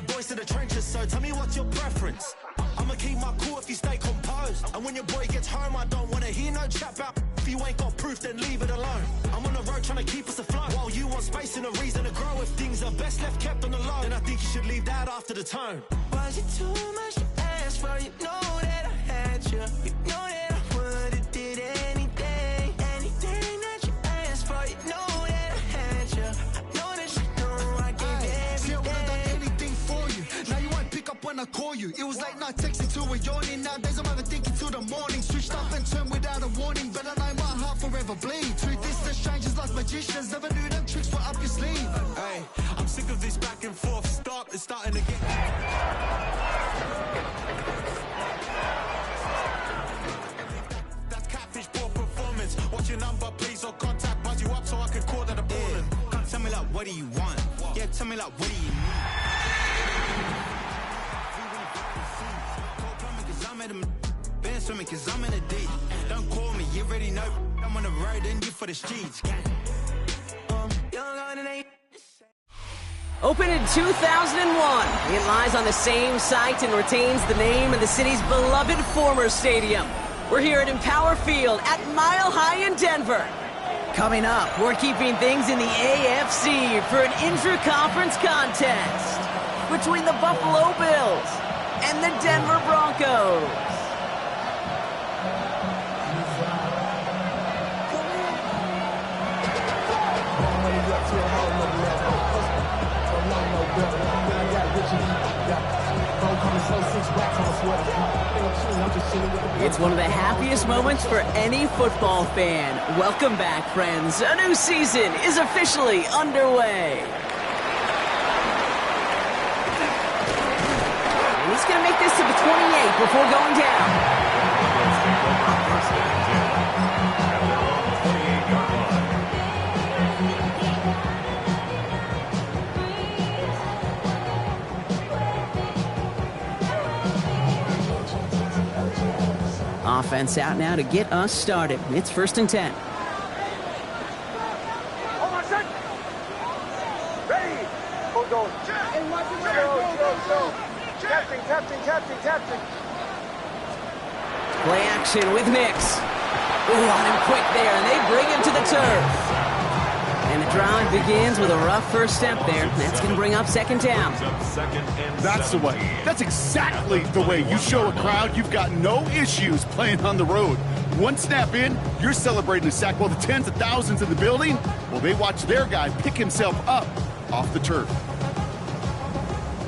bad boys in the trenches, so tell me what's your preference. I'ma keep my cool if you stay composed. And when your boy gets home, I don't wanna hear no chat about if you ain't got proof, then leave it alone. I'm on the road trying to keep us afloat, while you want space and a reason to grow. If things are best left kept on the low, then I think you should leave that after the tone. Was it too much to ask for? You know that I had you. You know that I would've did anything. Anything that you asked for, you know that I had you. I know that you know I gave you everything. See, I would've done anything for you. Now you won't pick up when I call you. It was late night texting till we're yawning. Nowadays I'm overthinking till the morning. Switched up and turned without a warning, but I know my heart forever bleed. Truth is that strangers like magicians never knew them tricks were up your sleeve. Hey, I'm sick of this back and forth. Stop, it's starting to get... That's catfish, poor performance. What's your number, please, or contact? Buzz you up so I can call that appalling. Come tell me like, what do you want? Yeah, tell me like, what do you need? Cause I'm at a been swimming cause I'm in a deep. Don't call me, you already know. I'm on the road and you for the streets. Opened in 2001, it lies on the same site and retains the name of the city's beloved former stadium. We're here at Empower Field at Mile High in Denver. Coming up, we're keeping things in the AFC for an intra-conference contest between the Buffalo Bills and the Denver Broncos. It's one of the happiest moments for any football fan. Welcome back, friends. A new season is officially underway. And he's going to make this to the 28 before going down. Offense out now to get us started. It's 1st and 10. Hold on, set. Ready. Go, go. Go. Captain. Play action with Nix. Ooh, on him quick there, and they bring him to the turf. And the drive begins with a rough first step there. That's going to bring up 2nd down. That's the way. That's exactly the way you show a crowd you've got no issues playing on the road. One snap in, you're celebrating a sack while the tens of thousands in the building, well, they watch their guy pick himself up off the turf.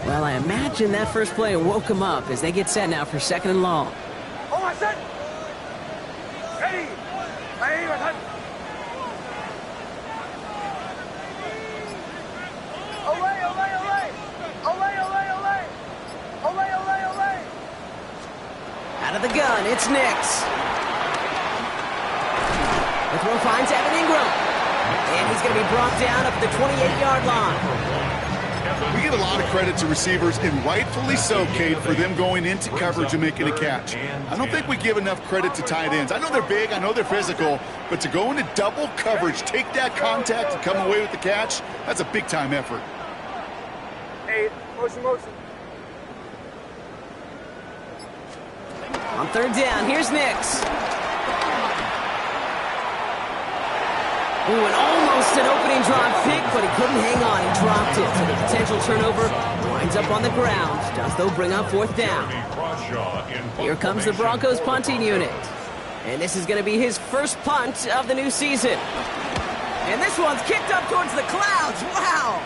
Well, I imagine that first play woke him up as they get set now for 2nd and long. Hold on, set. Ready. Out of the gun, it's Nix. The throw finds Evan Ingram. And he's going to be brought down up at the 28-yard line. We give a lot of credit to receivers, and rightfully so, Cade, for them going into coverage and making a catch. I don't think we give enough credit to tight ends. I know they're big, I know they're physical, but to go into double coverage, take that contact, and come away with the catch, that's a big-time effort. Hey, motion. On 3rd down, here's Nix. Ooh, and almost an opening drive pick, but he couldn't hang on. He dropped it, so the potential turnover winds up on the ground. Does, though, bring up 4th down. Here comes the Broncos punting unit. And this is going to be his first punt of the new season. And this one's kicked up towards the clouds. Wow!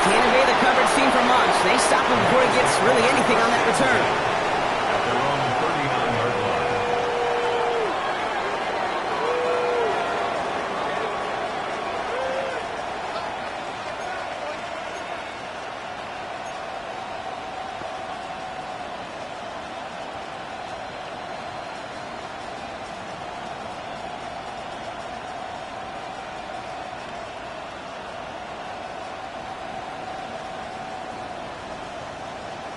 Can't evade the coverage team for much. They stop him before he gets really anything on that return.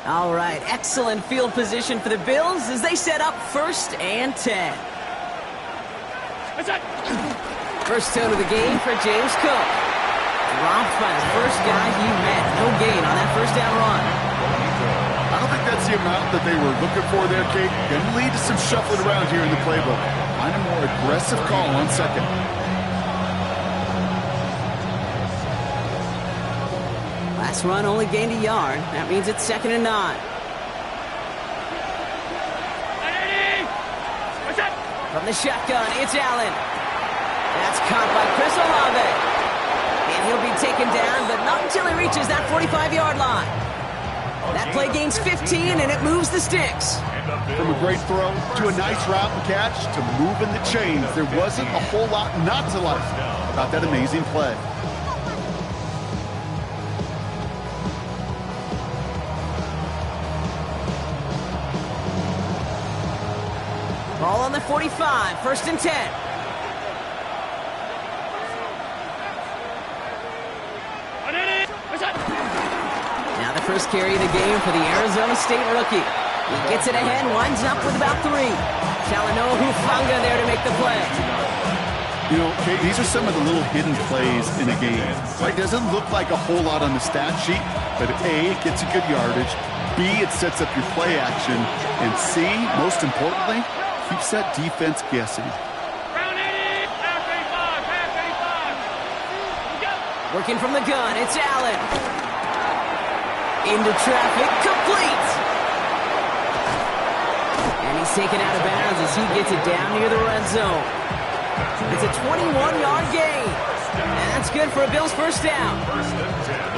All right, excellent field position for the Bills as they set up 1st and 10. First tone of the game for James Cook. Drop sacks by the first guy he met. No gain on that first down run. I don't think that's the amount that they were looking for there, Kate. Going to lead to some shuffling around here in the playbook. Find a more aggressive call on second. Last run only gained a yard. That means it's 2nd and 9. From the shotgun, it's Allen. That's caught by Chris Olave. And he'll be taken down, but not until he reaches that 45-yard line. That play gains 15, and it moves the sticks. From a great throw to a nice route and catch to moving the chains, there wasn't a whole lot not to like about that amazing play. Ball on the 45, 1st and 10. Now the first carry of the game for the Arizona State rookie. He gets it ahead, winds up with about 3. Talanoa Hufanga there to make the play. You know, Kate, these are some of the little hidden plays in a game. Right? Doesn't look like a whole lot on the stat sheet, but A, it gets a good yardage. B, it sets up your play action. And C, most importantly, keeps that defense guessing. Working from the gun, it's Allen. Into traffic, complete. And he's taken out of bounds as he gets it down near the red zone. It's a 21-yard gain. And that's good for a Bills first down.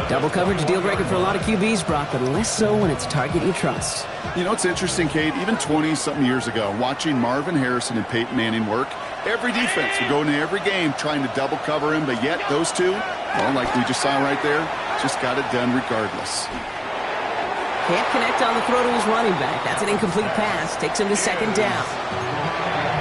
Double coverage deal breaker for a lot of QBs, Brock, but less so when it's a target you trust. You know, it's interesting, Kate, even 20-something years ago, watching Marvin Harrison and Peyton Manning work, every defense would go into every game trying to double cover him, but yet those two, well, like we just saw right there, just got it done regardless. Can't connect on the throw to his running back. That's an incomplete pass. Takes him to 2nd down.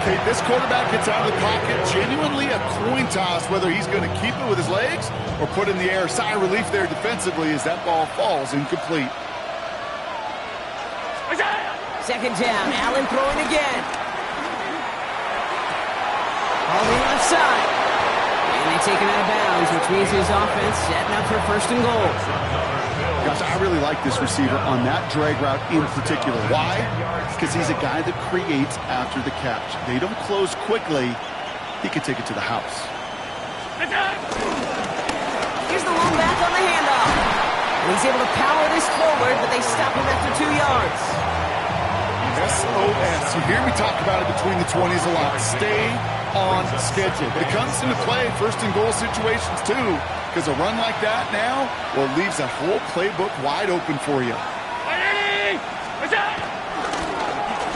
Kate, this quarterback gets out of the pocket, genuinely a coin toss whether he's going to keep it with his legs or put in the air. Sigh of relief there defensively as that ball falls incomplete. 2nd down, Allen throwing again. On the left side. And they take him out of bounds, which means his offense setting up for 1st and goal. Gosh, I really like this receiver on that drag route in particular. Why? Because he's a guy that creates after the catch. They don't close quickly. He can take it to the house. Here's the long back on the handoff. And he's able to power this forward, but they stop him after 2 yards. SOS. You hear me talk about it between the 20s a lot. Stay on schedule. It comes into play 1st and goal situations too, because a run like that now, well, leaves that whole playbook wide open for you.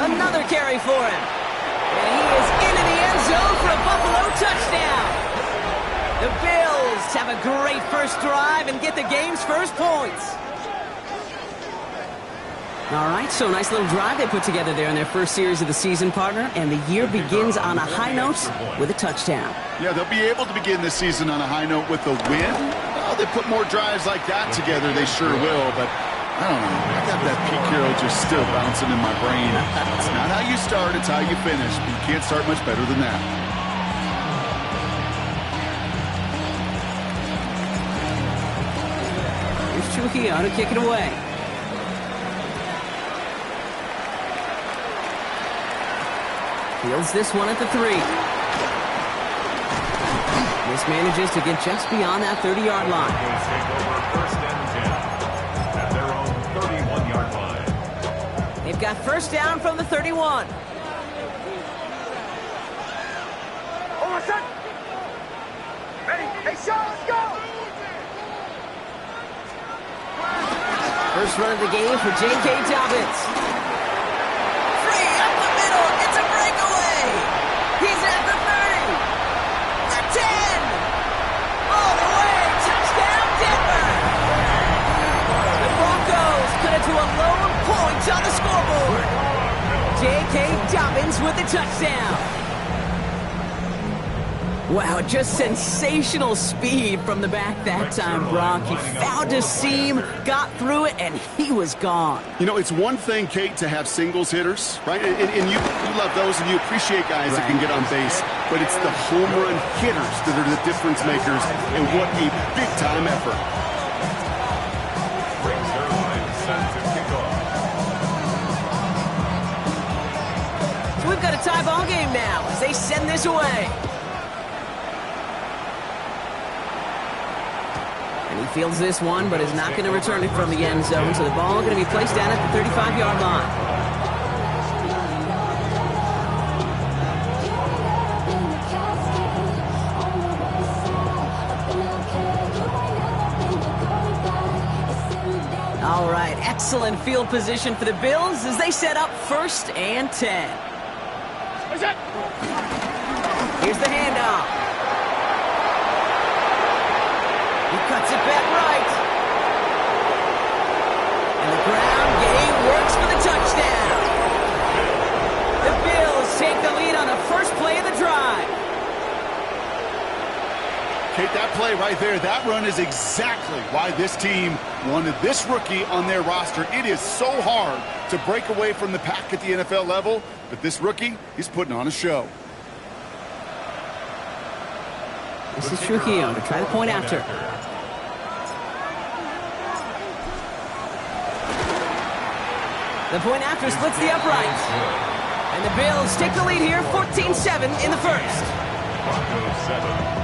Another carry for him. And he is into the end zone for a Buffalo touchdown. The Bills have a great first drive and get the game's first points. All right, so nice little drive they put together there in their first series of the season, partner, and the year begins on a high note with a touchdown. Yeah, they'll be able to begin this season on a high note with a win. Well, they put more drives like that together, they sure will, but I don't know. I got that Pete Carroll just still bouncing in my brain. It's not how you start, it's how you finish, but you can't start much better than that. Here's Trujillo to kick it away. Fields this one at the 3. This manages to get just beyond that 30-yard line. At their own 31-yard line. They've got first down from the 31. Ready? Hey, Sean, let's go! First run of the game for J.K. Dobbins. Free up the middle. It's a breakaway. He's at the 30. The 10. All the way. Touchdown, Denver. The Broncos cut it to a lone point on the scoreboard. J.K. Dobbins with the touchdown. Wow, just sensational speed from the back that time, Brock. He found a seam, got through it, and he was gone. You know, it's one thing, Kate, to have singles hitters, right? And you love those, and you appreciate guys that can get on base. But it's the home run hitters that are the difference makers, and what a big-time effort. Brings their line set to kick off. So we've got a tie ball game now as they send this away. And he fields this one, but is not going to return it from the end zone. So the ball going to be placed down at the 35-yard line. All right, excellent field position for the Bills as they set up 1st and 10. Here's the handoff. He cuts it back right. And the ground game works for the touchdown. The Bills take the lead on the first play of the drive. Kate, that play right there, that run is exactly why this team wanted this rookie on their roster. It is so hard to break away from the pack at the NFL level, but this rookie, he's putting on a show. This is Trujillo to try the point after. The point after splits the uprights. And the Bills take the lead here, 14-7 in the first. Broncos 7.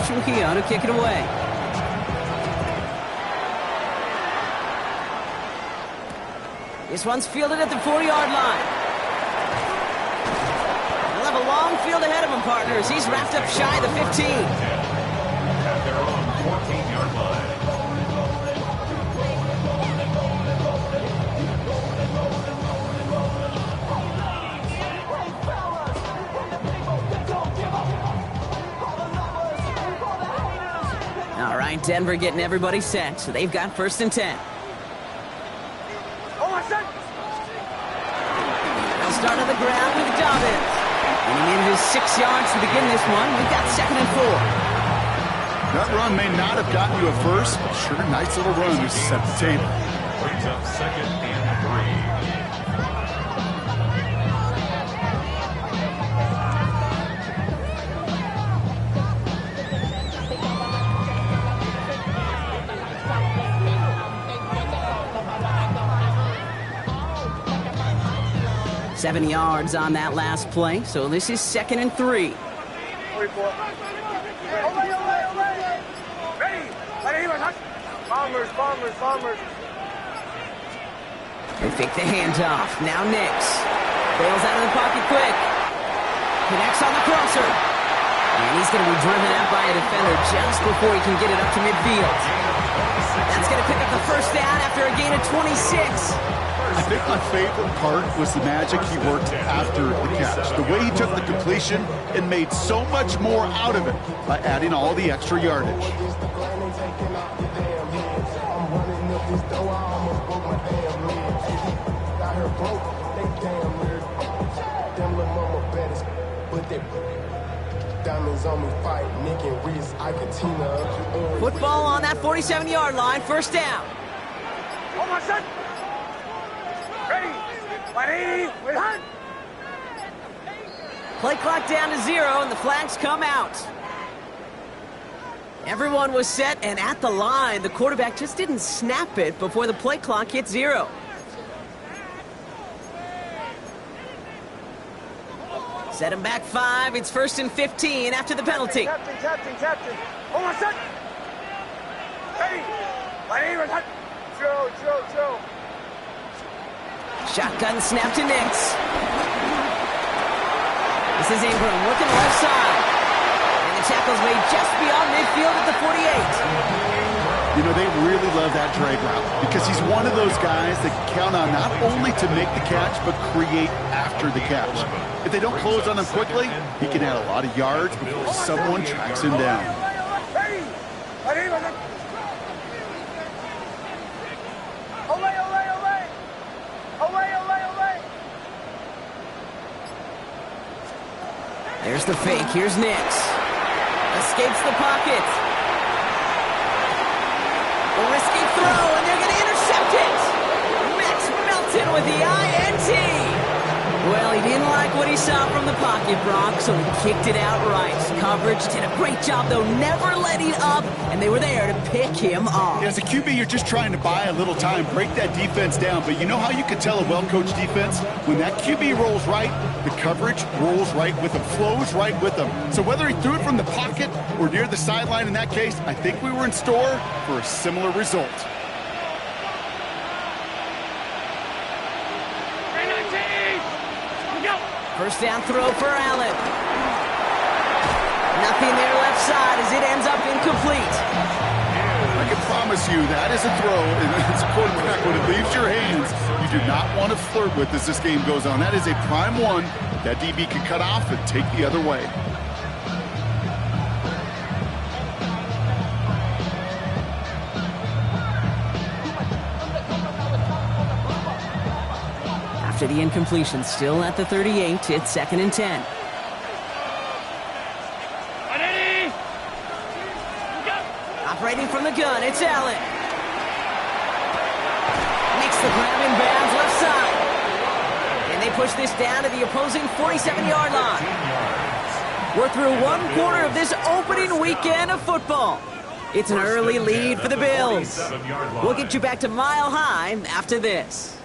Trujillo to kick it away. This one's fielded at the 4-yard line. He'll have a long field ahead of him, partners. He's wrapped up shy of the 15. At their own 14-yard line. All right, Denver getting everybody set, so they've got 1st and 10. They'll start on the ground with Dobbins. And he needed his 6 yards to begin this one. We've got 2nd and 4. That run may not have gotten you a first, but sure, nice little run to set the table. Brings up 2nd and 3. 7 yards on that last play, so this is 2nd and 3. Bombers. They fake the handoff. Now Nix. Bails out of the pocket quick. Connects on the crosser. And he's going to be driven out by a defender just before he can get it up to midfield. That's going to pick up the 1st down after a gain of 26. I think my favorite part was the magic he worked after the catch. The way he took the completion and made so much more out of it by adding all the extra yardage. Football on that 47-yard line, 1st down. Play clock down to 0, and the flags come out. Everyone was set and at the line. The quarterback just didn't snap it before the play clock hit 0. Set him back 5. It's 1st and 15 after the penalty. Captain. Hold on a second. Ready. Joe. Shotgun snap to Nix. This is Ingram looking left side. And the tackle's made just beyond midfield at the 48. You know, they really love that drag route because he's one of those guys that can count on not only to make the catch, but create after the catch. If they don't close on him quickly, he can add a lot of yards before someone tracks him down. There's the fake. Here's Nix. Escapes the pocket. A risky throw, and they're going to intercept it. Max Melton with the INT. Well, he didn't like what he saw from the pocket, Brock, so he kicked it outright. Coverage did a great job, though, never letting up, and they were there to pick him off. Yeah, as a QB, you're just trying to buy a little time, break that defense down. But you know how you can tell a well-coached defense? When that QB rolls right, the coverage rolls right with him, flows right with him. So whether he threw it from the pocket or near the sideline in that case, I think we were in store for a similar result. First down throw for Allen. Nothing there left side as it ends up incomplete. I can promise you that is a throw, and as a quarterback, when it leaves your hands, you do not want to flirt with as this game goes on. That is a prime one that DB can cut off and take the other way. After the incompletion, still at the 38, it's 2nd and 10. Operating from the gun, it's Allen. Makes the grab in bounds left side. And they push this down to the opposing 47-yard line. We're through one quarter of this opening weekend of football. It's an early lead for the Bills. We'll get you back to Mile High after this.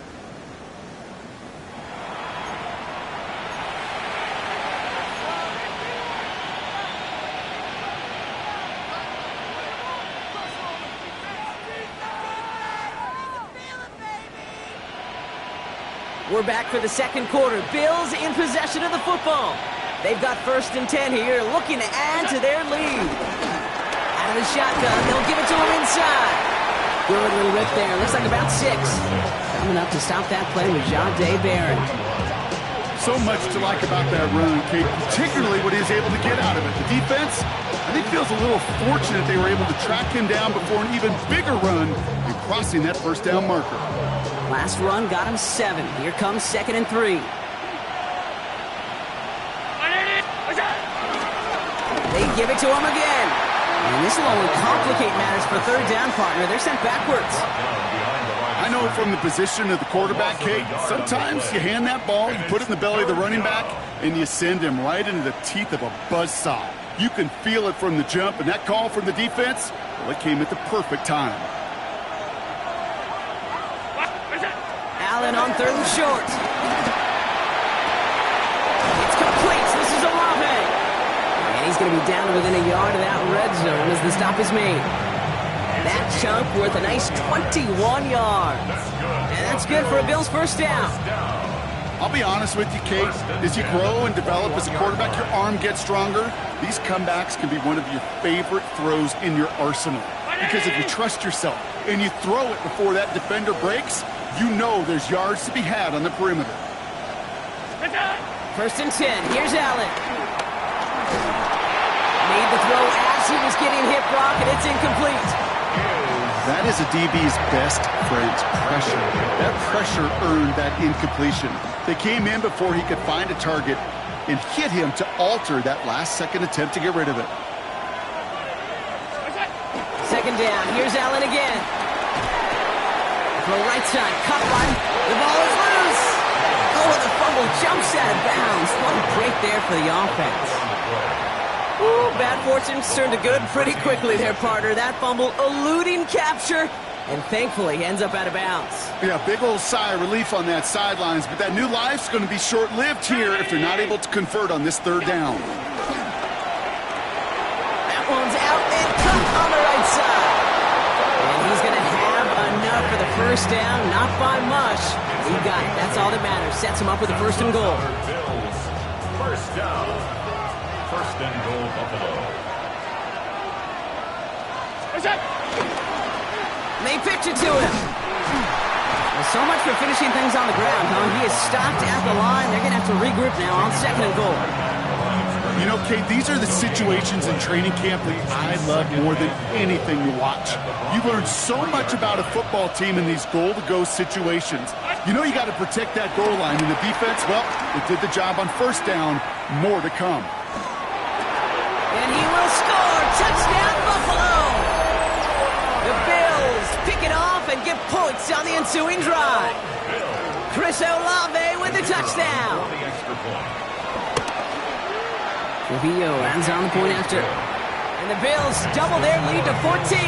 We're back for the second quarter. Bills in possession of the football. They've got 1st and 10 here, looking to add to their lead. Out of the shotgun, they'll give it to him inside. Good little rip there. Looks like about 6. Coming up to stop that play with Jahdae Barron. So much to like about that run, Kate, particularly what he was able to get out of it. The defense, I think, feels a little fortunate they were able to track him down before an even bigger run and crossing that first down marker. Last run got him 7. Here comes 2nd and 3. They give it to him again. And this will only complicate matters for 3rd down, partner. They're sent backwards. I know from the position of the quarterback, Kate, sometimes you hand that ball, you put it in the belly of the running back, and you send him right into the teeth of a buzzsaw. You can feel it from the jump, and that call from the defense, well, it came at the perfect time. Allen on 3rd and short. It's complete. This is Olave. And he's going to be down to within a yard of that red zone as the stop is made. That chunk worth a nice 21 yards. And that's good for a Bills first down. I'll be honest with you, Kate. As you grow and develop as a quarterback, your arm gets stronger. These comebacks can be one of your favorite throws in your arsenal. Because if you trust yourself and you throw it before that defender breaks, you know there's yards to be had on the perimeter. 1st and 10. Here's Allen. Made the throw as he was getting hit, Brock, and it's incomplete. That is a DB's best friend, pressure. That pressure earned that incompletion. They came in before he could find a target and hit him to alter that last-second attempt to get rid of it. 2nd down. Here's Allen again. Throw right side, cut one. The ball is loose. Oh, and the fumble jumps out of bounds. What a break there for the offense. Ooh, bad fortunes turned to good pretty quickly there, partner. That fumble eluding capture, and thankfully ends up out of bounds. Yeah, big old sigh of relief on that sidelines, but that new life's going to be short-lived here if they're not able to convert on this 3rd down. That one's out and cut on the right side. And he's going to have enough for the first down, not by much. He got it. That's all that matters. Sets him up with a 1st and goal. Bills, 1st down. 1st and goal, Buffalo. They pitch it to him. Well, so much for finishing things on the ground, huh? He is stopped at the line. They're going to have to regroup now on 2nd and goal. You know, Kate, these are the situations in training camp that I love more than anything to watch. You learn so much about a football team in these goal-to-go situations. You know you got to protect that goal line, and the defense, well, it did the job on 1st down. More to come. And he will score. Touchdown, Buffalo! The Bills pick it off and get points on the ensuing drive. Chris Olave with the touchdown. Trujillo ends on the point after. And the Bills double their lead to 14.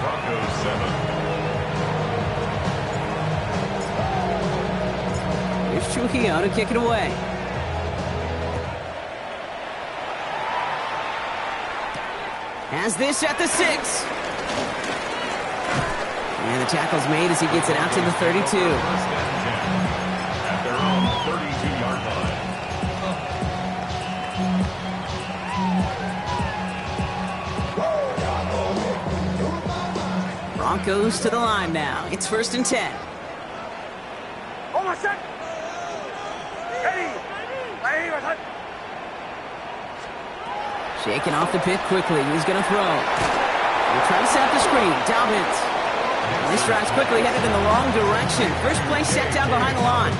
Broncos 7. Here's Trujillo to kick it away. Has this at the 6. And the tackle's made as he gets it out to the 32. At their own 32-yard line. Broncos to the line now. It's 1st and 10. Shaking off the pick quickly. He's going to throw. He'll try to set up the screen. Dobbins. This drive's quickly headed in the wrong direction. First play set down behind the line.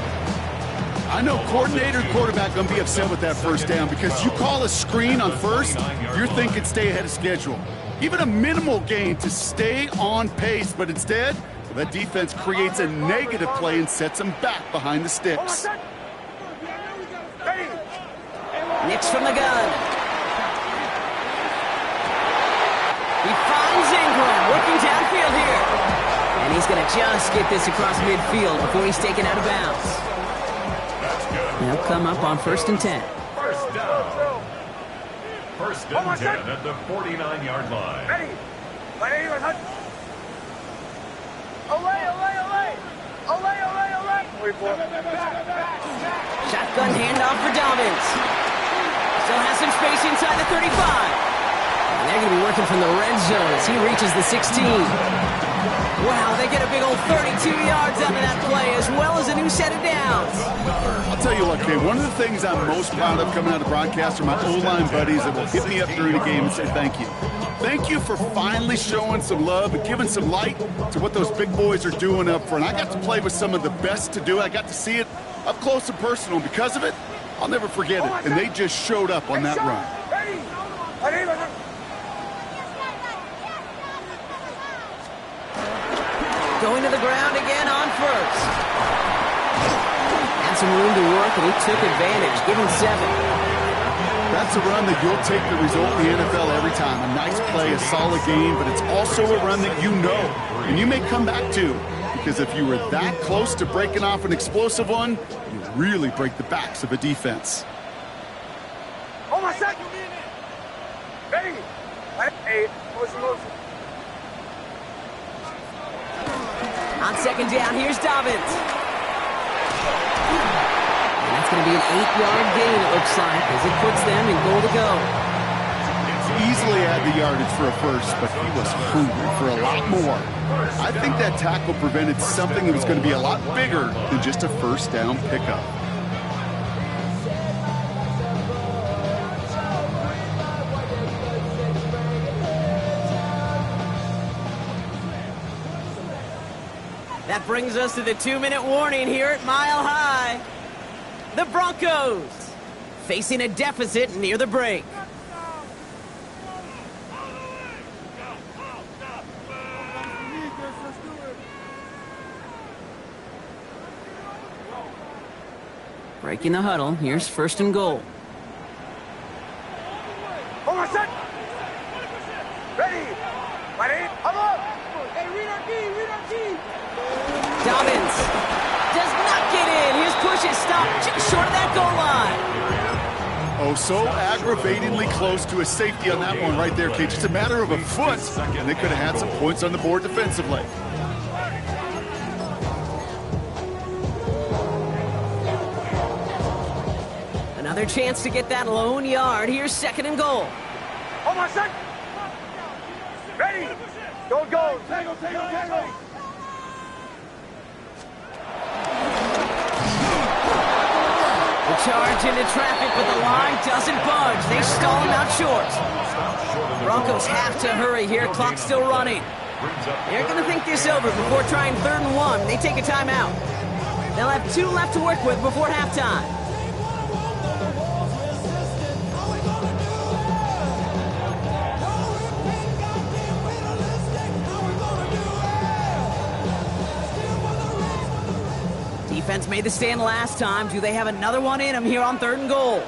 I know coordinator and quarterback going to be upset with that 1st down because you call a screen on 1st, you're thinking stay ahead of schedule. Even a minimal gain to stay on pace, but instead, that defense creates a negative play and sets them back behind the sticks. Nix from the gun. He finds Ingram working downfield here. And he's going to just get this across midfield before he's taken out of bounds. They'll come up on 1st and 10. First down. 1st and 10 at the 49-yard line. Shotgun handoff for Dobbins. Still has some space inside the 35. And they're going to be working from the red zone as he reaches the 16. Wow, they get a big old 32 yards out of that play as well as a new set of downs. I'll tell you what, Kay, one of the things I'm most proud of coming out of broadcast are my O-line buddies that will hit me up during the game and say thank you. Thank you for finally showing some love and giving some light to what those big boys are doing up front. I got to play with some of the best to do it. I got to see it up close and personal. Because of it, I'll never forget it. And they just showed up on that run. Going to the ground again on 1st. Had some room to work, and he took advantage. Give him 7. That's a run that you'll take the result in the NFL every time. A nice play, a solid game, but it's also a run that you know and you may come back to. Because if you were that close to breaking off an explosive one, you really break the backs of a defense. On 2nd down, here's Dobbins. And that's going to be an 8-yard gain, it looks like, as it puts them in goal to go. Easily had the yardage for a 1st, but he was hungry for a lot more. I think that tackle prevented something that was going to be a lot bigger than just a 1st down pickup. That brings us to the 2-minute warning here at Mile High. The Broncos facing a deficit near the break. Breaking the huddle, here's 1st and goal. Dobbins does not get in. His push is stopped just short of that goal line. Oh, so aggravatingly close to a safety on that one right there, Kate. Just a matter of a foot, and they could have had some points on the board defensively. Another chance to get that lone yard. Here's 2nd and goal. Ready. Go, go. Tango, tango, tango. The charge into traffic, but the line doesn't budge. They stall him out short. Broncos have to hurry here. Clock's still running. They're going to think this over before trying 3rd and 1. They take a timeout. They'll have 2 left to work with before halftime. Defense made the stand last time. Do they have another one in them here on 3rd and goal?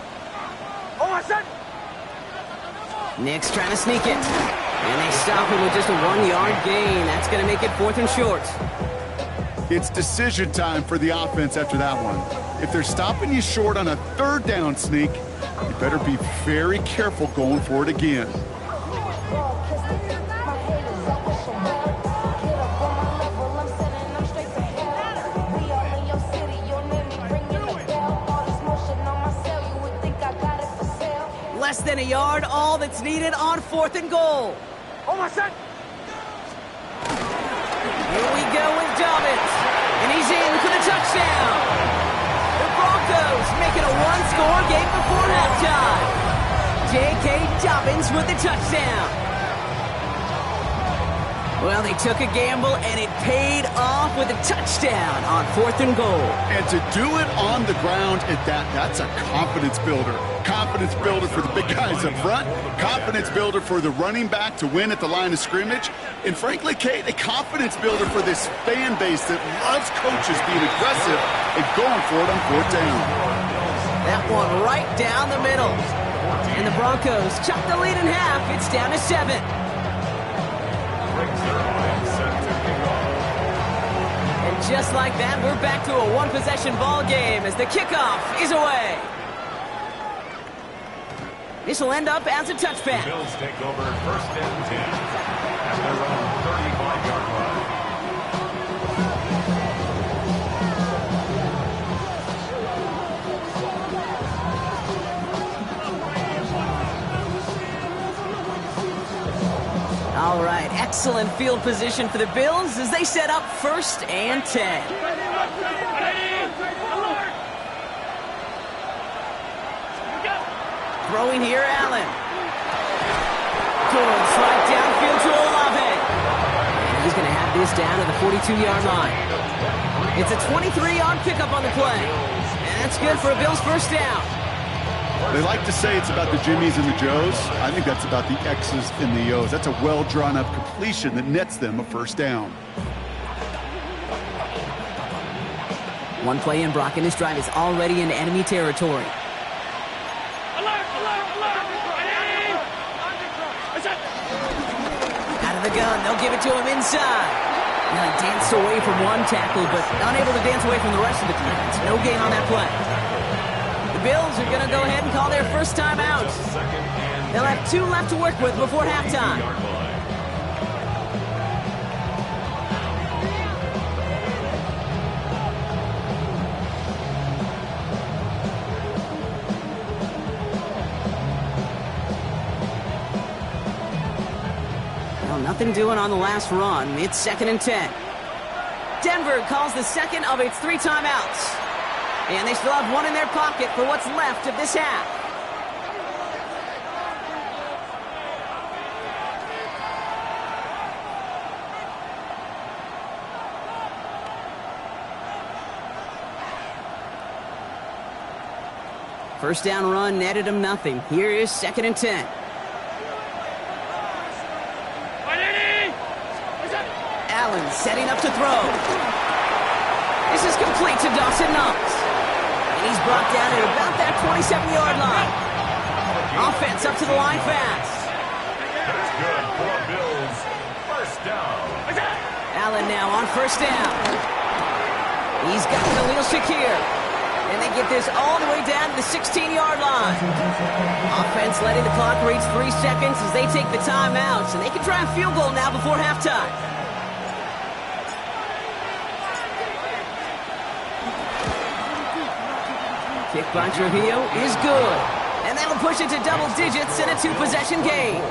Nick's trying to sneak it. And they stop him with just a 1-yard gain. That's going to make it 4th and short. It's decision time for the offense after that one. If they're stopping you short on a 3rd down sneak, you better be very careful going for it again. Less than a yard, all that's needed on 4th and goal. Here we go with Dobbins, and he's in for the touchdown. The Broncos making a 1-score game before halftime. J.K. Dobbins with the touchdown. Well, they took a gamble, and it paid off with a touchdown on 4th and goal. And to do it on the ground at that's a confidence builder. Confidence builder for the big guys up front. Confidence builder for the running back to win at the line of scrimmage. And frankly, Kate, a confidence builder for this fan base that loves coaches being aggressive and going for it on 4th down. That one right down the middle. And the Broncos chop the lead in half. It's down to 7. And just like that, we're back to a 1-possession ball game as the kickoff is away. This will end up as a touchback. The Bills take over 1st and 10 at their own 35-yard line. All right, excellent field position for the Bills as they set up 1st and 10. Throwing here, Allen. Good slide downfield to Olave. And he's going to have this down to the 42-yard line. It's a 23-yard pickup on the play. And that's good for a Bills 1st down. They like to say it's about the Jimmies and the Joes. I think that's about the X's and the O's. That's a well-drawn-up completion that nets them a 1st down. One play in, Brock, and this drive is already in enemy territory. Out of the gun, they'll give it to him inside. Now he danced away from one tackle, but unable to dance away from the rest of the defense. No gain on that play. The Bills are going to go ahead and call their 1st time out. They'll have 2 left to work with before halftime. Well, nothing doing on the last run. It's 2nd and 10. Denver calls the second of its 3 timeouts. And they still have 1 in their pocket for what's left of this half. First down run netted him nothing. Here is 2nd and 10. Allen setting up to throw. This is complete to Dawson Knox. And he's brought down at about that 27-yard line. Offense up to the line fast. That's good for Bills. 1st down. Allen now on 1st down. He's got Khalil Shakir. And they get this all the way down to the 16-yard line. Offense letting the clock reach 3 seconds as they take the timeouts. And they can try a field goal now before halftime. Kick by Trujillo is good. And that'll push it to double digits in a 2-possession game.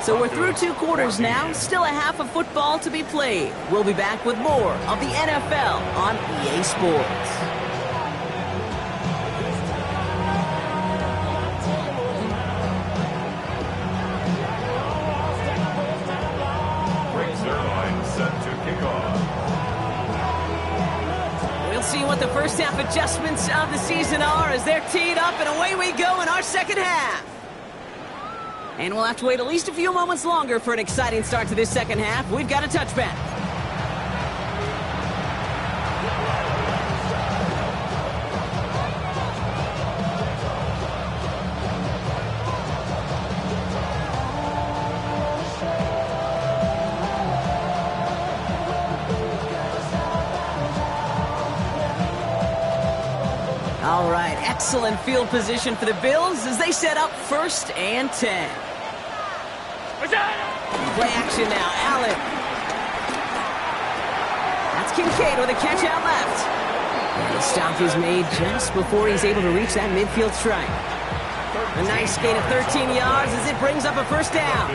So we're through 2 quarters now, still a half of football to be played. We'll be back with more of the NFL on EA Sports. We'll see what the first half adjustments of the season are as they're teed up, and away we go in our second half. And we'll have to wait at least a few moments longer for an exciting start to this second half. We've got a touchback. All right, excellent field position for the Bills as they set up 1st and 10. Play action now, Allen. That's Kincaid with a catch out left. And the stop is made just before he's able to reach that midfield strike. A nice gain of 13 yards as it brings up a first down.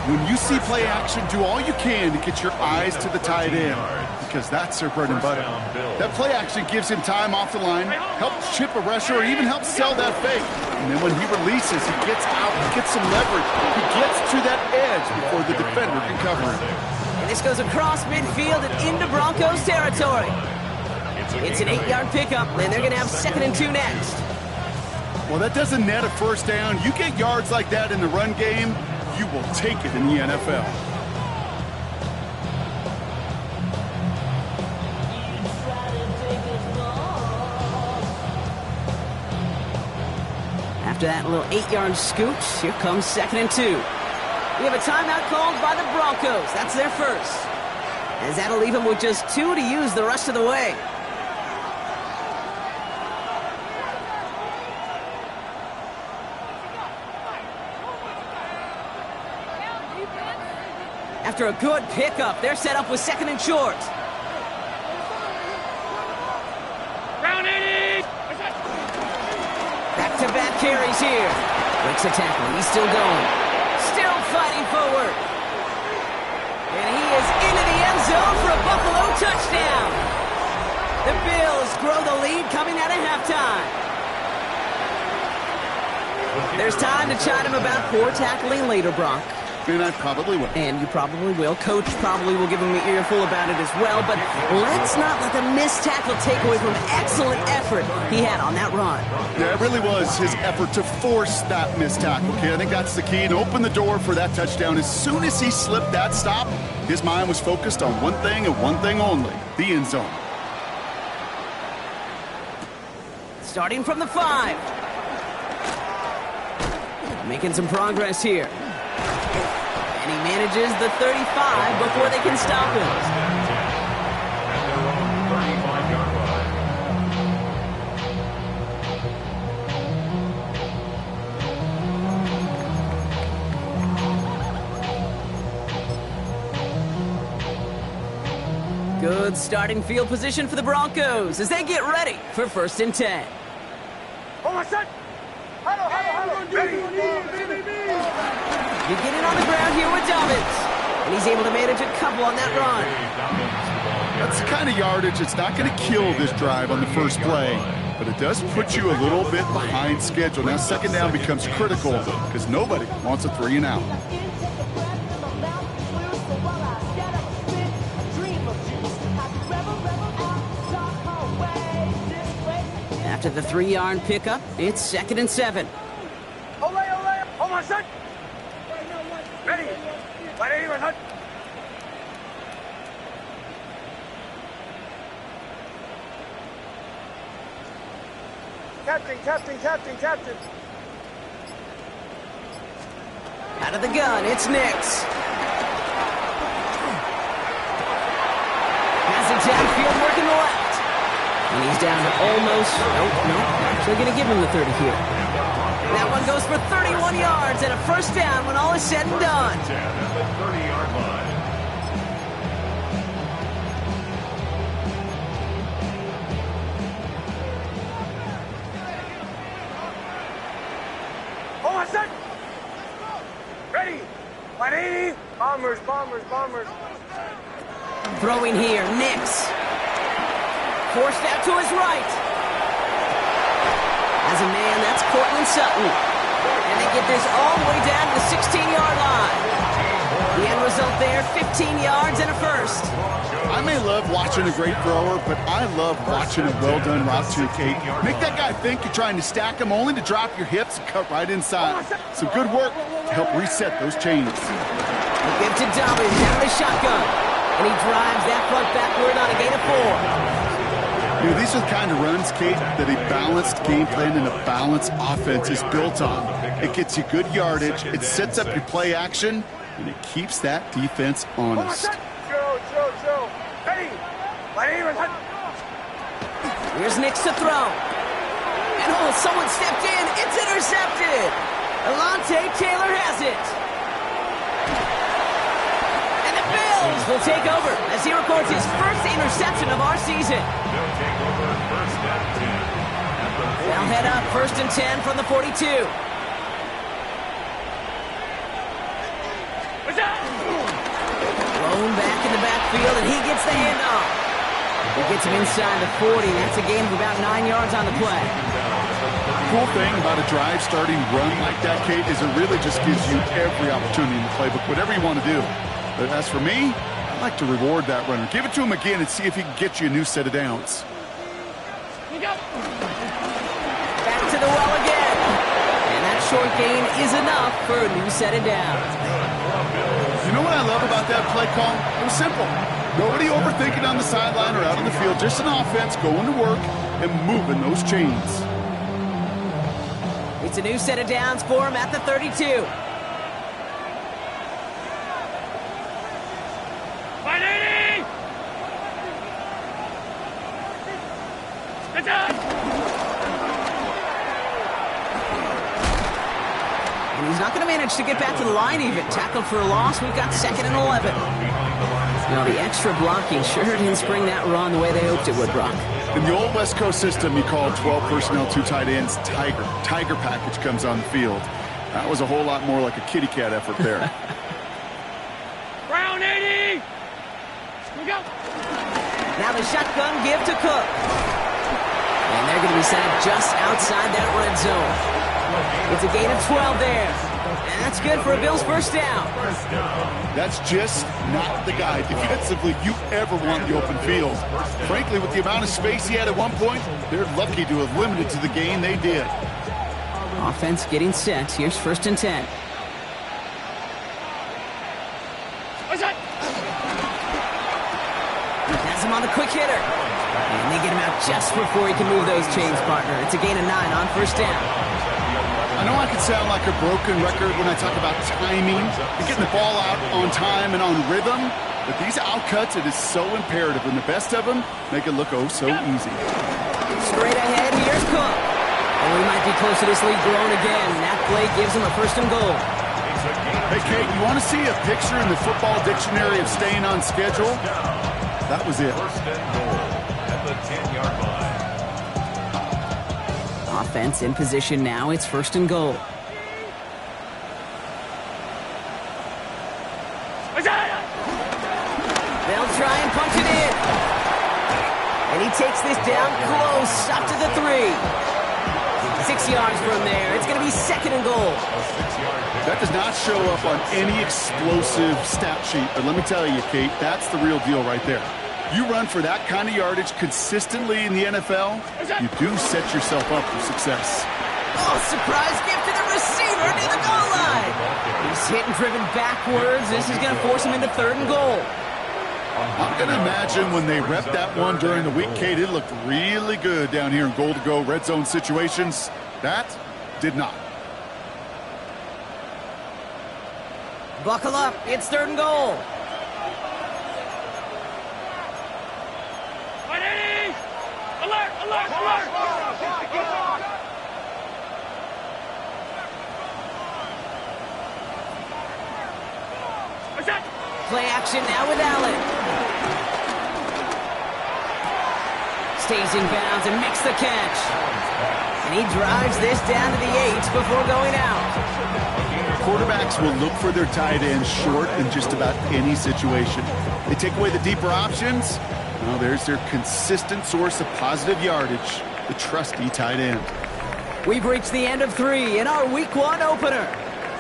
When you see play action, do all you can to get your eyes to the tight end, because that's their bread and butter. That play action gives him time off the line, helps chip a rusher, or even helps sell that fake. And then when he releases, he gets out, he gets some leverage. He gets to that edge before the defender can cover him. And this goes across midfield and into Broncos territory. It's an 8-yard pickup, and they're going to have 2nd and 2 next. Well, that doesn't net a first down. You get yards like that in the run game, you will take it in the NFL. After that little 8-yard scoot, here comes 2nd and 2. We have a timeout called by the Broncos. That's their first. As that'll leave them with just 2 to use the rest of the way. After a good pickup, they're set up with 2nd and short. Back-to-back carries here. Breaks a tackle. He's still going. Still fighting forward. And he is into the end zone for a Buffalo touchdown. The Bills grow the lead coming out of halftime. There's time to chide him about poor tackling later, Brock. And I probably will. And you probably will. Coach probably will give him an earful about it as well. But let's not let the missed tackle take away from excellent effort he had on that run. Yeah, it really was his effort to force that missed tackle, okay? I think that's the key, and open the door for that touchdown. As soon as he slipped that stop, his mind was focused on one thing and one thing only, the end zone. Starting from the 5. Making some progress here. And he manages the 35 before they can stop him. Good starting field position for the Broncos as they get ready for 1st and 10. Oh, my son! Beginning on the ground here with Dobbins. And he's able to manage a couple on that run. That's the kind of yardage that's not going to kill this drive on the first play, but it does put you a little bit behind schedule. Now 2nd down becomes critical because nobody wants a 3 and out. After the 3-yard pickup, it's 2nd and 7. Hold my son! Ready! Ready, my son! Captain! Out of the gun, it's Nix. Has it downfield working the left. And he's down to almost, no, actually going to give him the 30 here. That one goes for 31 yards and a first down when all is said and done. At the 30-yard line. Hold my son! Ready! 180. Bombers, bombers, bombers. Throwing here, Nix. Forced out to his right. As a man, that's Cortland Sutton. And they get this all the way down to the 16-yard line. The end result there, 15 yards and a first. I may love watching a great thrower, but I love watching a well-done route too, Kate. Make that guy think you're trying to stack him only to drop your hips and cut right inside. Some good work to help reset those chains. The give to Dobbins, down the shotgun. And he drives that front backward on a gain of 4. You know, these are the kind of runs, Kate, that a balanced game plan and a balanced offense is built on. It gets you good yardage, it sets up your play action, and it keeps that defense honest. Joe. Ready. 180. Here's Nix to throw. And someone stepped in. It's intercepted. Alontae Taylor has it. And the Bills will take over as he records his first interception of our season. They'll take over first and 10. They'll head up 1st and 10 from the 42. Thrown back in the backfield, and he gets the handoff. He gets him inside the 40. That's a gain of about 9 yards on the play. Cool thing about a drive starting run like that, Kate, is it really just gives you every opportunity in the playbook, whatever you want to do. But as for me, I like to reward that runner. Give it to him again and see if he can get you a new set of downs. Back to the well again. And that short gain is enough for a new set of downs. You know what I love about that play call? It was simple. Nobody overthinking on the sideline or out on the field. Just an offense going to work and moving those chains. It's a new set of downs for him at the 32. And he's not going to manage to get back to the line even. Tackled for a loss. We've got 2nd and 11. Now, the extra blocking sure didn't spring that run the way they hoped it would, Brock. In the old West Coast system, you call 12 personnel, 2 tight ends, Tiger. Tiger package comes on the field. That was a whole lot more like a kitty cat effort there. Brown 80. We go. Now the shotgun give to Cook. And they're going to be sent just outside that red zone. It's a gain of 12 there. And that's good for a Bills first down. That's just not the guy defensively you ever want in the open field. Frankly, with the amount of space he had at one point, they're lucky to have limited to the gain they did. Offense getting set. Here's 1st and 10. Has him on the quick hitter. And they get him out just before he can move those chains, partner. It's a gain of 9 on 1st down. I know I can sound like a broken record when I talk about timing and getting the ball out on time and on rhythm, but these outcuts, it is so imperative, and the best of them make it look oh so easy. Straight ahead, here's Cook. And we might be close to this lead growing again. That play gives him a 1st and goal. Hey, Kate, you want to see a picture in the football dictionary of staying on schedule? That was it. 1st and goal at the 10-yard line. Offense in position now. It's 1st and goal. They'll try and punch it in. And he takes this down close, up to the 3. 6 yards from there. It's going to be 2nd and goal. That does not show up on any explosive stat sheet, but let me tell you, Kate, that's the real deal right there. You run for that kind of yardage consistently in the NFL, you do set yourself up for success. Oh, surprise gift to the receiver near the goal line. He's hit and driven backwards. This is going to force him into 3rd and goal. I'm going to imagine when they rep that one during the week, Kate, it looked really good down here in goal-to-go red zone situations. That did not. Buckle up. It's 3rd and goal. Alert! Play action now with Allen. Stays in bounds and makes the catch. And he drives this down to the 8 before going out. Quarterbacks will look for their tight end short in just about any situation. They take away the deeper options. Well, there's their consistent source of positive yardage, the trusty tight end. We've reached the end of 3 in our Week 1 opener.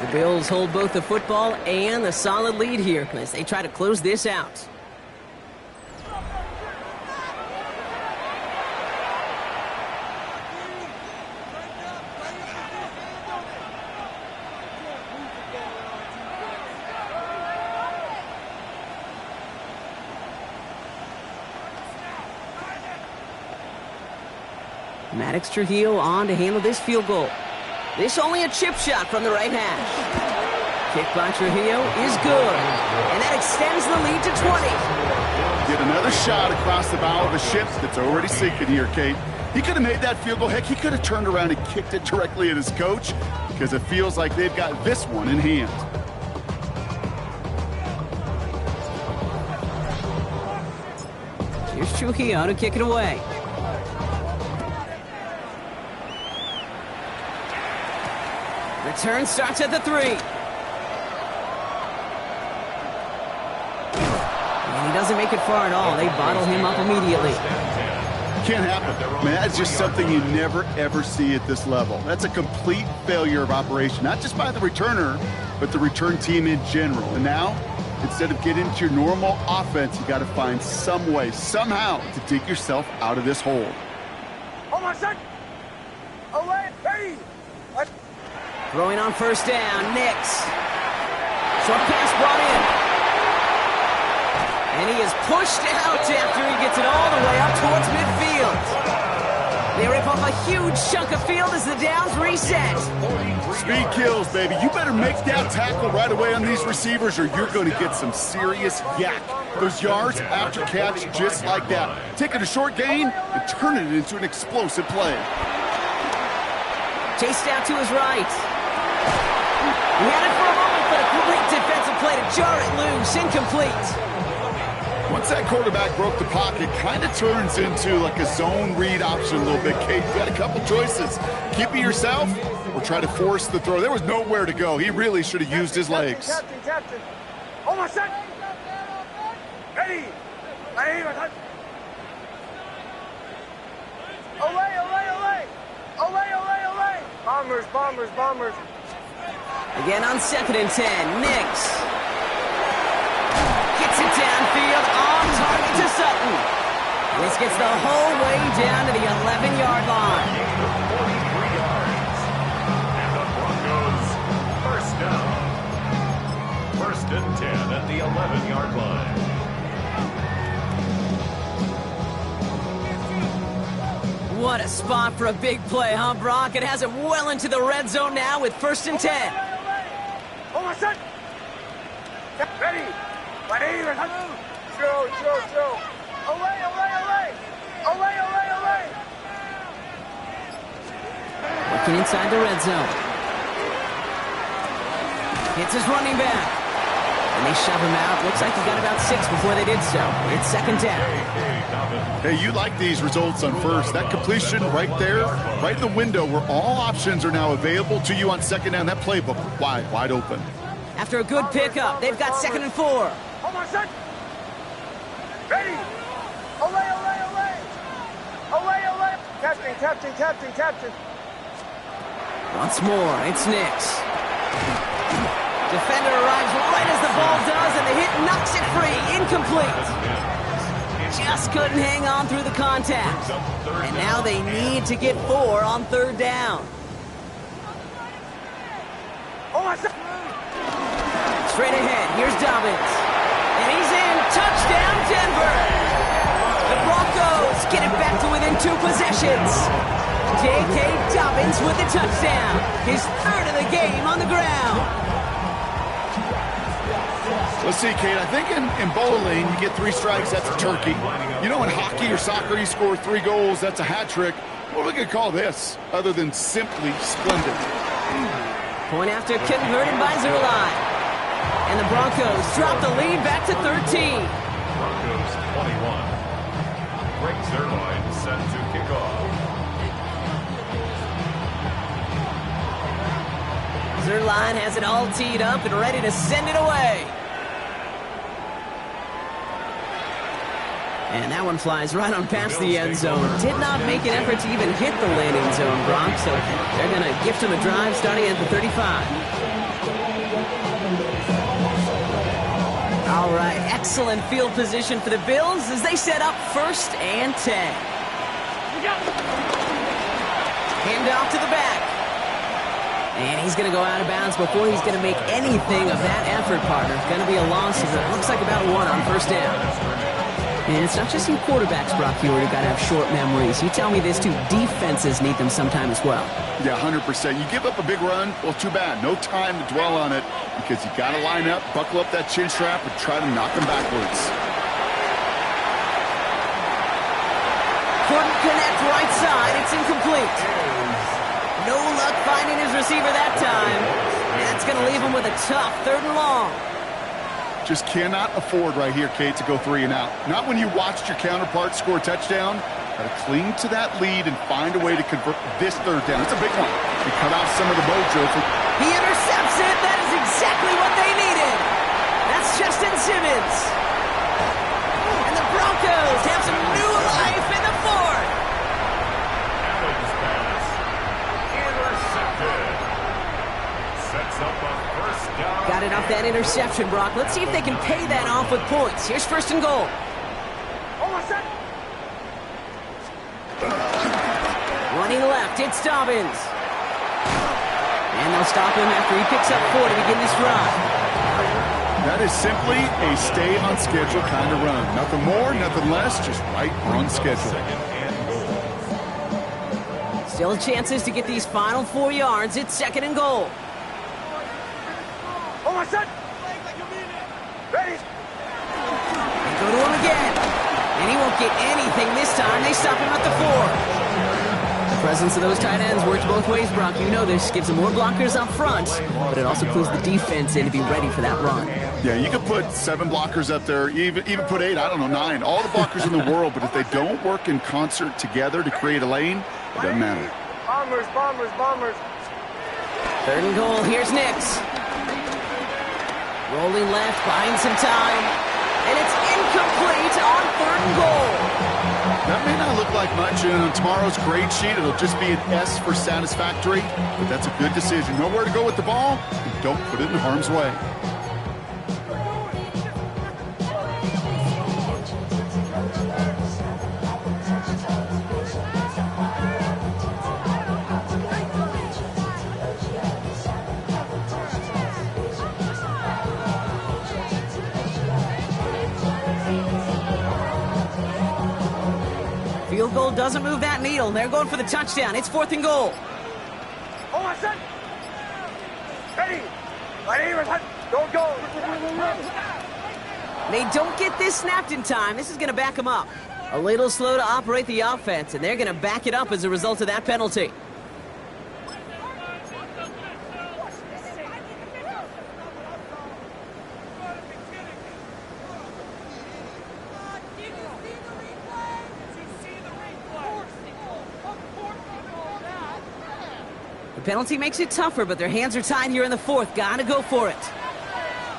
The Bills hold both the football and the solid lead here as they try to close this out. Maddox Trujillo on to handle this field goal. This only a chip shot from the right hash. Kick by Trujillo is good, and that extends the lead to 20. Get another shot across the bow of a ship that's already sinking here, Kate. He could have made that field goal. Heck, he could have turned around and kicked it directly at his coach because it feels like they've got this one in hand. Here's Trujillo to kick it away. Return starts at the 3. And he doesn't make it far at all. They bottle him up immediately. Can't happen. Man, that's just something you never, ever see at this level. That's a complete failure of operation, not just by the returner, but the return team in general. And now, instead of getting into your normal offense, you got to find some way, somehow, to dig yourself out of this hole. Hold on, son. Away, hey. What? Throwing on first down, Nix. Short pass brought in. And he is pushed out after he gets it all the way up towards midfield. They rip off a huge chunk of field as the downs reset. Speed kills, baby. You better make that tackle right away on these receivers or you're going to get some serious yak. Those yards after catch just like that. Taking a short gain and turning it into an explosive play. Chased out to his right. He had it for a moment, but a great defensive play to jar it loose. Incomplete. Once that quarterback broke the pocket, kind of turns into like a zone read option a little bit, Kate. You got a couple choices. Keep it yourself or try to force the throw. There was nowhere to go. He really should have used his legs. Captain. Hold on, son. Ready. Away. Bombers. Again on 2nd and 10, Nix. Gets it downfield, on target to Sutton. This gets the whole way down to the 11-yard line. 43 yards. And the Broncos, first down. 1st and 10 at the 11-yard line. What a spot for a big play, huh, Brock? It has him well into the red zone now with 1st and 10. Hold on, son. Ready. Throw. Away. Looking inside the red zone. Hits his running back. And they shove him out. Looks like he got about 6 before they did so. It's 2nd down. Hey, you like these results on first. That completion right there, right in the window where all options are now available to you on 2nd down. That playbook wide open. After a good pickup, they've got 2nd and 4. Hold on, son. Ready. Away. Captain. Once more, it's Nix. Defender arrives right as the ball does, and the hit knocks it free. Incomplete. Just couldn't hang on through the contact. And now they need to get 4 on 3rd down. Straight ahead, here's Dobbins. And he's in. Touchdown, Denver. The Broncos get it back to within 2 possessions. J.K. Dobbins with the touchdown. His 3rd of the game on the ground. Let's see, Kate. I think in bowling, you get 3 strikes, that's a turkey. You know, in hockey or soccer, you score 3 goals, that's a hat trick. What are we going to call this other than simply splendid? Point after converted by Zerline. And the Broncos drop the lead back to 13. Broncos 21. Greg Zerline set to kick off. Their line has it all teed up and ready to send it away. And that one flies right on past the end zone. Did not make an effort to even hit the landing zone, Brock, so they're going to gift him a drive starting at the 35. All right, excellent field position for the Bills as they set up 1st and 10. Hand off to the back. And he's going to go out of bounds before he's going to make anything of that effort, partner. It's going to be a loss of, it looks like about 1 on 1st down. And it's not just you quarterbacks, Brock, you already got to have short memories. You tell me this too, defenses need them sometime as well. Yeah, 100%. You give up a big run, well, too bad. No time to dwell on it because you got to line up, buckle up that chin strap, and try to knock them backwards. Couldn't connect right side. It's incomplete. No luck finding his receiver that time. That's going to leave him with a tough 3rd and long. Just cannot afford right here, Kate, to go 3 and out. Not when you watched your counterpart score a touchdown. Got to cling to that lead and find a way to convert this 3rd down. It's a big one. They cut off some of the mojo. He intercepts it. That is exactly what they needed. That's Justin Simmons. And the Broncos have some new life in the 4th. Adams pass. Intercepted. Sets up a 1st down. Got it off that interception, Brock. Let's see if they can pay that off with points. Here's 1st and goal. Running left, it's Dobbins. And they'll stop him after he picks up 4 to begin this drive. That is simply a stay on schedule kind of run. Nothing more, nothing less, just right on schedule. Still chances to get these final 4 yards. It's 2nd and goal. Ready? They go to him again. And he won't get anything this time. They stop him at the 4. The presence of those tight ends works both ways, Brock. You know this. Gives them more blockers up front, but it also clues the defense in to be ready for that run. Yeah, you could put 7 blockers up there, even put 8, I don't know, 9. All the blockers in the world, but if they don't work in concert together to create a lane, it doesn't matter. Bombers, bombers, bombers. 3rd and goal. Here's Nix. Rolling left, buying some time. And it's incomplete on 3rd and goal. That may not look like much, and on tomorrow's grade sheet, it'll just be an S for satisfactory, but that's a good decision. Know where to go with the ball, and don't put it in harm's way. Field goal doesn't move that needle. They're going for the touchdown. It's 4th and goal. Oh, my son. Ready? Don't go. They don't get this snapped in time. This is going to back them up. A little slow to operate the offense, and they're going to back it up as a result of that penalty. The penalty makes it tougher, but their hands are tied here in the 4th. Gotta go for it.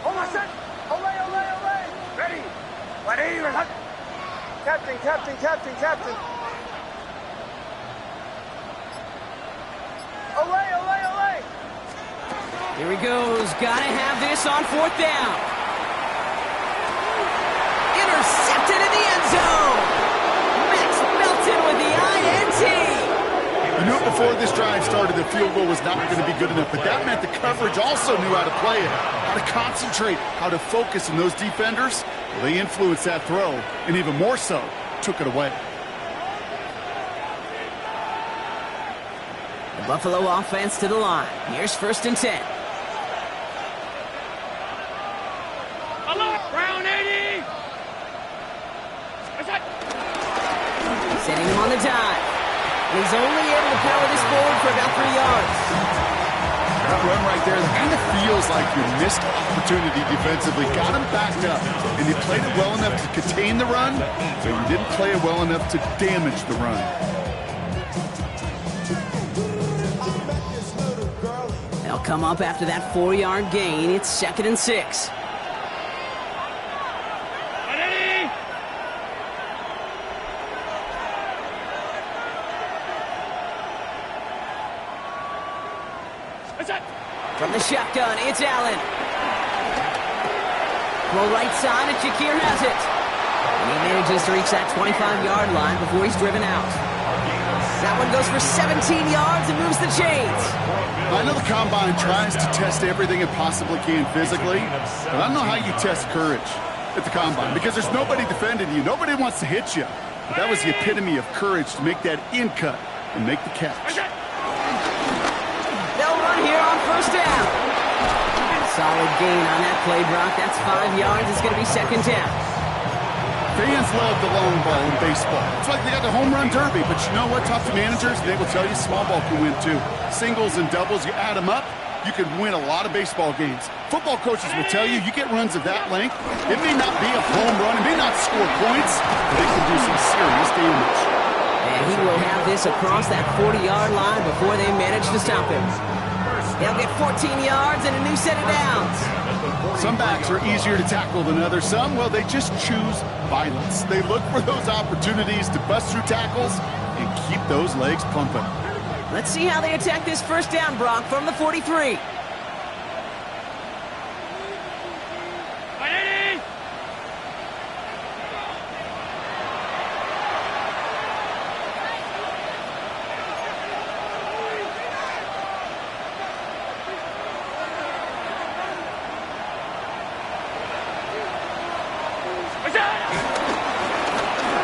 Oh, my son. Olay, olay, olay. Ready? Captain, captain, captain, captain. Olay, olay, olay. Here he goes. Gotta have this on 4th down. Intercepted in the end zone. Max Melton with the INT. You knew before this drive started the field goal was not going to be good enough, but that meant the coverage also knew how to play it, how to concentrate, how to focus, and those defenders, well, they influenced that throw, and even more so, took it away. The Buffalo offense to the line. Here's 1st and 10. Brown 80. Setting him on the dive. And he's only able to power this forward for about 3 yards. That run right there kind of feels like your missed opportunity defensively. Got him backed up, and you played it well enough to contain the run, but you didn't play it well enough to damage the run. They'll come up after that 4-yard gain. It's 2nd and 6. From the shotgun, it's Allen. Throw right side, and Shakir has it. And he manages to reach that 25-yard line before he's driven out. That one goes for 17 yards and moves the chains. I know the Combine tries to test everything it possibly can physically, but I don't know how you test courage at the Combine because there's nobody defending you. Nobody wants to hit you. But that was the epitome of courage to make that in cut and make the catch. They'll run here on 1st down. Solid gain on that play, Brock. That's 5 yards. It's going to be 2nd down. Fans love the long ball in baseball. It's like they got the home run derby, but you know what? Talk to managers, they will tell you small ball can win too. Singles and doubles, you add them up, you can win a lot of baseball games. Football coaches will tell you, you get runs of that length, it may not be a home run, it may not score points, but it can do some serious damage. And he will have this across that 40-yard line before they manage to stop him. They'll get 14 yards and a new set of downs. Some backs are easier to tackle than others. Some, well, they just choose violence. They look for those opportunities to bust through tackles and keep those legs pumping. Let's see how they attack this 1st down, Brock, from the 43.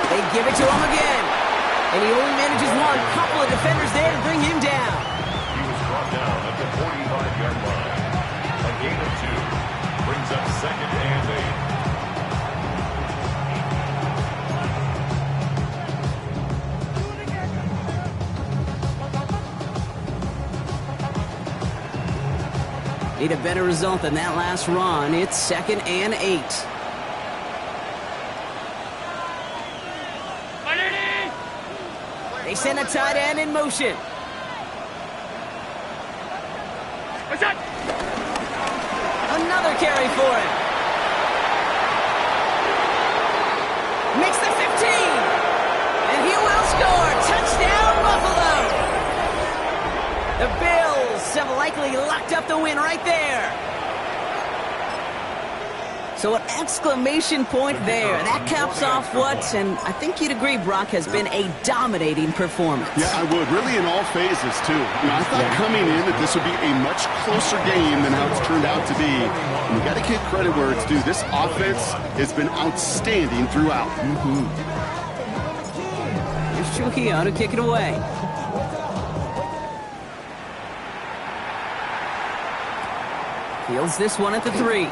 They give it to him again. And he only manages one. Couple of defenders there to bring him down. He was brought down at the 45-yard line. A gain of 2 brings up 2nd and 8. Need a better result than that last run. It's 2nd and 8. They send a tight end in motion. Another carry for him. Makes the 15. And he will score. Touchdown, Buffalo. The Bills have likely locked up the win right there. So an exclamation point there. That caps off what, and I think you'd agree, Brock, has been a dominating performance. Yeah, I would. Really in all phases, too. I thought coming in that this would be a much closer game than how it's turned out to be. And you got to give credit where it's due. This offense has been outstanding throughout. Here's Trujillo to kick it away. Fields this one at the 3.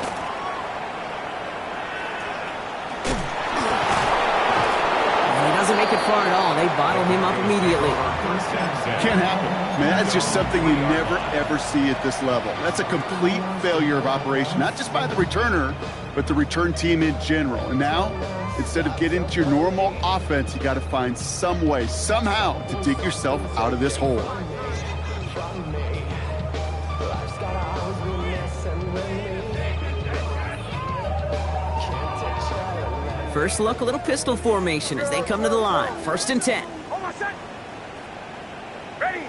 Doesn't make it far at all. They bottle him up immediately. Can't happen. Man, that's just something you never, ever see at this level. That's a complete failure of operation, not just by the returner, but the return team in general. And now, instead of getting into your normal offense, you got to find some way, somehow, to dig yourself out of this hole. First look, a little pistol formation as they come to the line. 1st and 10. Almost set. Ready.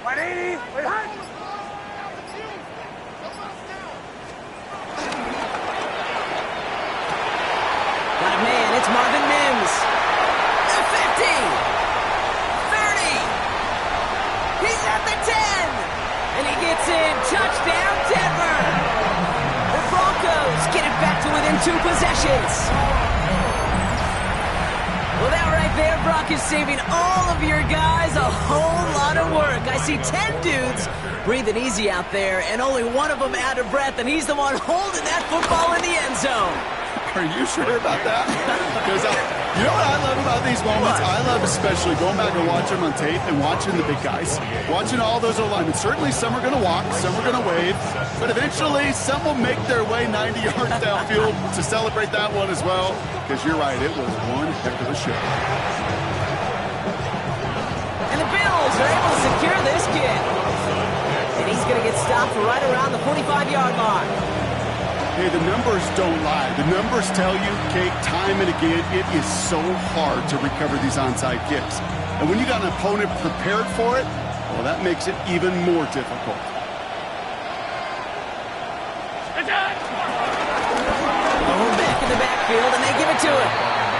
180. Wait, hard. Got a man. It's Marvin Mims. The 50. 30. He's at the 10. And he gets in. Touchdown, Denver. The Broncos get it back to within 2 possessions. Well, that right there, Brock, is saving all of your guys a whole lot of work. I see 10 dudes breathing easy out there, and only one of them out of breath, and he's the one holding that football in the end zone. Are you sure about that? Because you know what I love about these moments? I love especially going back and watching them on tape and watching the big guys. Watching all those O-linemen. Certainly some are going to walk, some are going to wave, but eventually some will make their way 90 yards downfield to celebrate that one as well. Because you're right, it was one heck of a show. And the Bills are able to secure this kid. And he's going to get stopped right around the 45-yard line. Hey, the numbers don't lie. The numbers tell you, Kate, time and again, it is so hard to recover these onside kicks. And when you got an opponent prepared for it, well, that makes it even more difficult. Going back in the backfield, and they give it to him.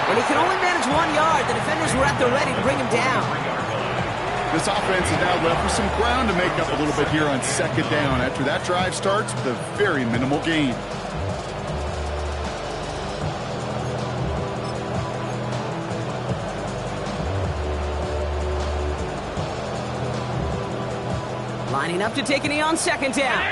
When he can only manage 1 yard, the defenders were at the ready to bring him down. This offense is now left with some ground to make up a little bit here on second down after that drive starts with a very minimal gain. Lining up to take a knee on second down.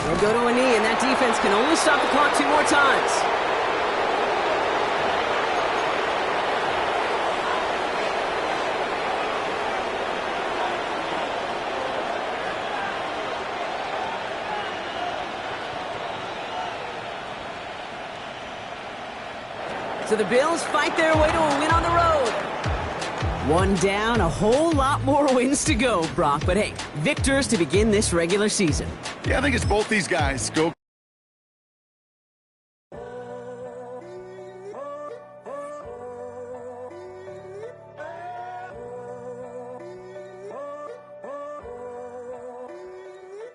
They'll go to a knee, and that defense can only stop the clock 2 more times. So the Bills fight their way to a win on the road. 1 down, a whole lot more wins to go, Brock. But hey, victors to begin this regular season. Yeah, I think it's both these guys. Go.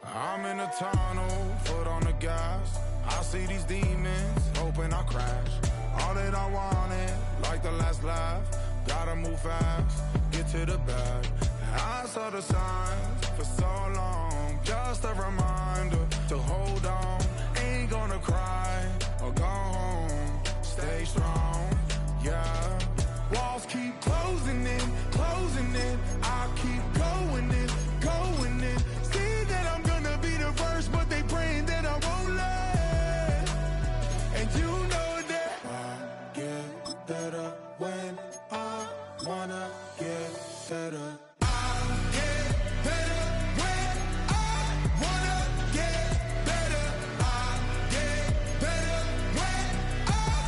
I'm in a tunnel, foot on the gas. I see these demons, hoping I crash. All that I wanted, like the last laugh. Gotta move fast, get to the bag. I saw the signs for so long, just a reminder.